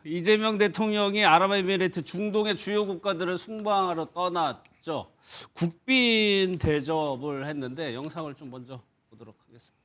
이재명 대통령이 아랍에미레이트 중동의 주요 국가들을 순방하러 떠났죠. 국빈 대접을 했는데 영상을 좀 먼저 보도록 하겠습니다.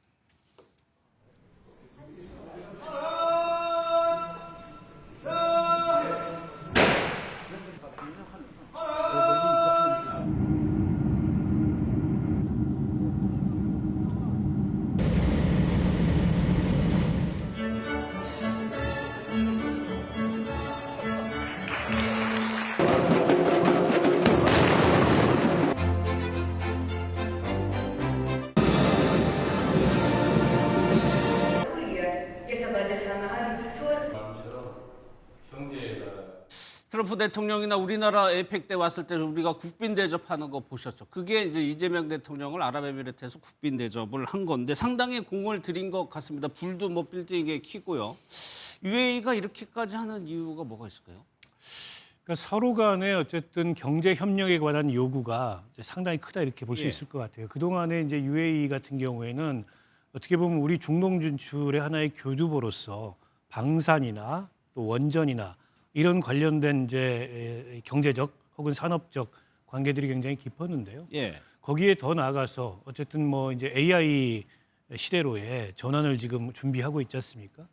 트럼프 대통령이나 우리나라 에이펙 때 왔을 때 우리가 국빈 대접하는 거 보셨죠? 그게 이제 이재명 대통령을 아랍에미레이트에서 국빈 대접을 한 건데 상당히 공을 들인 것 같습니다. 불도 뭐 빌딩에 켜고요. UAE가 이렇게까지 하는 이유가 뭐가 있을까요? 그러니까 서로 간에 어쨌든 경제 협력에 관한 요구가 이제 상당히 크다 이렇게 볼 수 있을 것 같아요. 그동안에 이제 UAE 같은 경우에는 어떻게 보면 우리 중동 진출의 하나의 교두보로서 방산이나 또 원전이나 이런 관련된 이제 경제적 혹은 산업적 관계들이 굉장히 깊었는데요. 예. 거기에 더 나아가서 어쨌든 뭐 이제 AI 시대로의 전환을 지금 준비하고 있지 않습니까?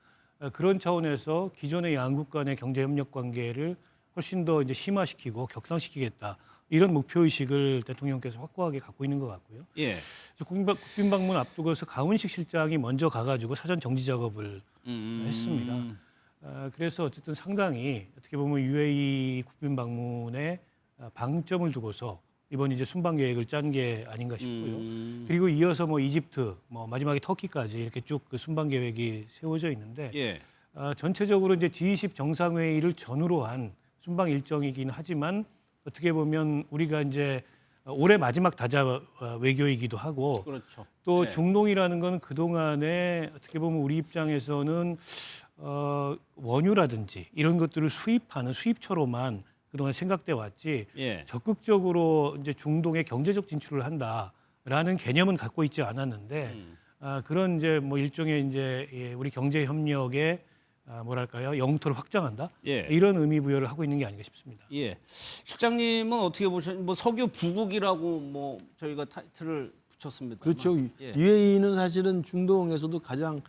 그런 차원에서 기존의 양국 간의 경제 협력 관계를 훨씬 더 이제 심화시키고 격상시키겠다. 이런 목표 의식을 대통령께서 확고하게 갖고 있는 것 같고요. 예. 그래서 국빈 방문 앞두고서 가훈식 실장이 먼저 가가지고 사전 정지 작업을 했습니다. 그래서 어쨌든 상당히 어떻게 보면 UAE 국빈 방문에 방점을 두고서 이번 이제 순방 계획을 짠 게 아닌가 싶고요. 그리고 이어서 뭐 이집트, 뭐 마지막에 터키까지 이렇게 쭉 그 순방 계획이 세워져 있는데 예. 전체적으로 이제 G20 정상회의를 전후로 한 순방 일정이긴 하지만 어떻게 보면 우리가 이제 올해 마지막 다자 외교이기도 하고 그렇죠. 또 네. 중동이라는 건 그동안에 어떻게 보면 우리 입장에서는 원유라든지 이런 것들을 수입하는 수입처로만 그동안 생각돼 왔지 예. 적극적으로 이제 중동에 경제적 진출을 한다라는 개념은 갖고 있지 않았는데 그런 이제 뭐 일종의 이제 우리 경제 협력의 뭐랄까요 영토를 확장한다 예. 이런 의미 부여를 하고 있는 게 아닌가 싶습니다. 예. 실장님은 어떻게 보셨나요? 뭐 석유 부국이라고 뭐 저희가 타이틀을 붙였습니다. 그렇죠. 예. UAE는 사실은 중동에서도 가장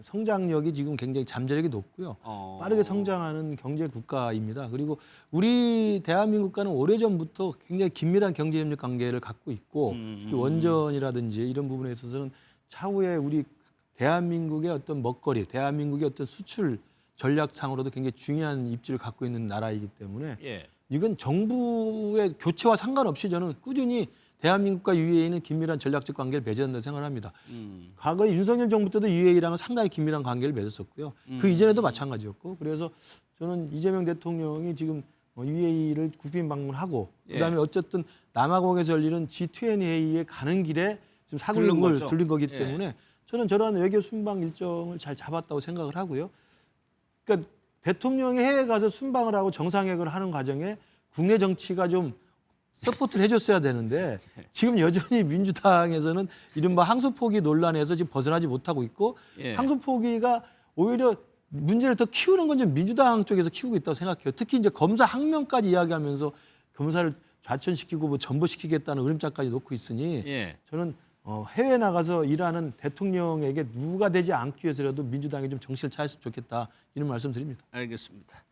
성장력이 지금 굉장히 잠재력이 높고요. 빠르게 성장하는 경제 국가입니다. 그리고 우리 대한민국과는 오래전부터 굉장히 긴밀한 경제 협력 관계를 갖고 있고 원전이라든지 이런 부분에 있어서는 차후에 우리 대한민국의 어떤 먹거리, 대한민국의 어떤 수출 전략상으로도 굉장히 중요한 입지를 갖고 있는 나라이기 때문에 예. 이건 정부의 교체와 상관없이 저는 꾸준히 대한민국과 UAE는 긴밀한 전략적 관계를 맺어야 생각을 합니다. 과거에 윤석열 정부 때도 UAE랑은 상당히 긴밀한 관계를 맺었었고요. 그 이전에도 마찬가지였고 그래서 저는 이재명 대통령이 지금 UAE를 국빈 방문하고 그다음에 어쨌든 남아공에서 열리는 G20 회의에 가는 길에 지금 사국을 들린 거기 때문에 저는 저러한 외교 순방 일정을 잘 잡았다고 생각을 하고요. 그러니까 대통령이 해외 가서 순방을 하고 정상회견을 하는 과정에 국내 정치가 좀 서포트를 해줬어야 되는데 지금 여전히 민주당에서는 이른바 항소포기 논란에서 지금 벗어나지 못하고 있고 항소포기가 오히려 문제를 더 키우는 건 좀 민주당 쪽에서 키우고 있다고 생각해요. 특히 이제 검사 항명까지 이야기하면서 검사를 좌천시키고 뭐 전보시키겠다는 으름장까지 놓고 있으니 저는 해외 나가서 일하는 대통령에게 누가 되지 않기 위해서라도 민주당이 좀 정신을 차렸으면 좋겠다 이런 말씀 드립니다. 알겠습니다.